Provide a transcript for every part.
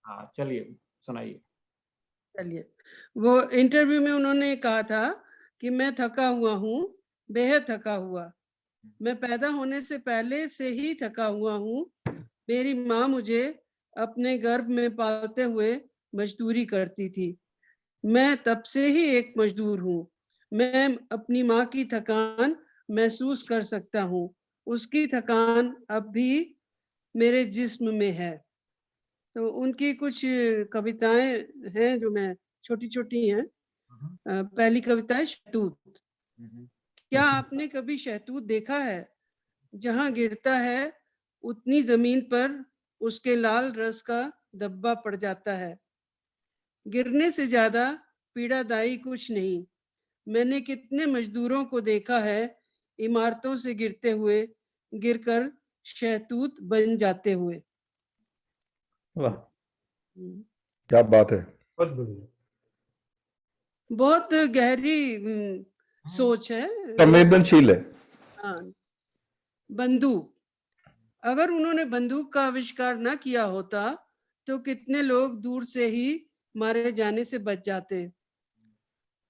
हाँ, चलिए सुनाइए। चलिए, वो इंटरव्यू में उन्होंने कहा था कि मैं थका हुआ हूँ, बेहद थका हुआ। मैं पैदा होने से पहले से ही थका हुआ हूँ। मेरी माँ मुझे अपने गर्भ में पालते हुए मजदूरी करती थी। मैं तब से ही एक मजदूर हूँ। मैं अपनी माँ की थकान महसूस कर सकता हूँ। उसकी थकान अब भी मेरे जिस्म में है। तो उनकी कुछ कविताएँ हैं जो मैं छोटी-छोटी हैं। पहली कविता है शहतूत। क्या आपने कभी शहतूत देखा है? जहाँ गिरता है उतनी ज़मीन पर उसके लाल रस का धब्बा पड़ जाता है। गिरने से ज़्यादा पीड़ादायी कुछ नहीं। मैंने कितने मजदूरों को देखा है इमारतों से गिरते हुए, गिरकर शहतूत बन जाते हुए। वाह, क्या बात है। बहुत बढ़िया। बहुत गहरी सोच है। संवेदनशील है। हाँ, बंदूक। अगर उन्होंने बंदूक का आविष्कार न किया होता तो कितने लोग दूर से ही मारे जाने से बच जाते।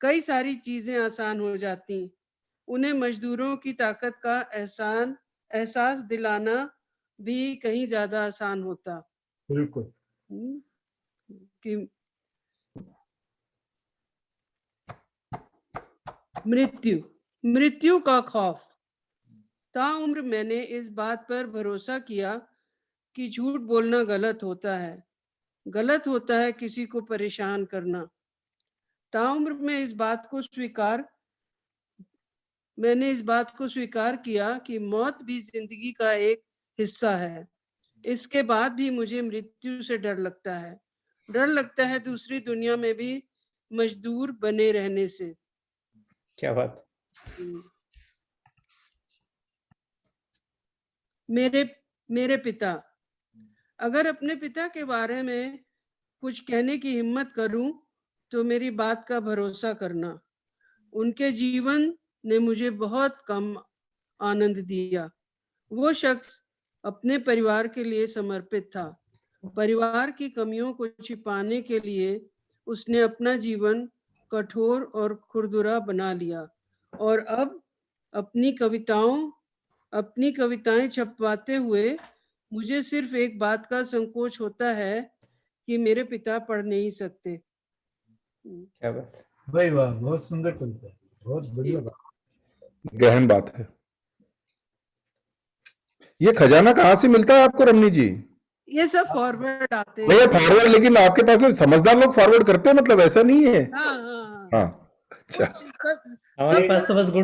कई सारी चीजें आसान हो जाती। उन्हें मजदूरों की ताकत का एहसास दिलाना भी कहीं ज्यादा आसान होता। बिल्कुल। कि मृत्यु का खौफ। ताउम्र मैंने इस बात पर भरोसा किया कि झूठ बोलना गलत होता है। गलत होता है किसी को परेशान करना। ताउम्र मैंने इस बात को स्वीकार किया कि मौत भी जिंदगी का एक हिस्सा है। इसके बाद भी मुझे मृत्यु से डर लगता है। डर लगता है दूसरी दुनिया में भी मजदूर बने रहने से। क्या बात। मेरे पिता। अगर अपने पिता के बारे में कुछ कहने की हिम्मत करूं तो मेरी बात का भरोसा करना। उनके जीवन ने मुझे बहुत कम आनंद दिया। वो शख्स अपने परिवार के लिए समर्पित था। परिवार की कमियों को छिपाने के लिए उसने अपना जीवन कठोर और खुरदुरा बना लिया और अब अपनी कविताएं छपवाते हुए मुझे सिर्फ एक बात का संकोच होता है कि मेरे पिता पढ़ नहीं सकते। क्या बात। भाई वाह, बहुत सुंदर कविता, बहुत बढ़िया बात। गहन बात है। ये खजाना कहाँ से मिलता है आपको रमनी जी? ये सब फॉरवर्ड आते भैया हैं। फॉरवर्ड, लेकिन आपके पास में समझदार लोग फॉरवर्ड करते हैं, मतलब ऐसा नहीं है। हाँ हाँ हाँ, हाँ, अच्छा। सब हमारे पास तो बस गुड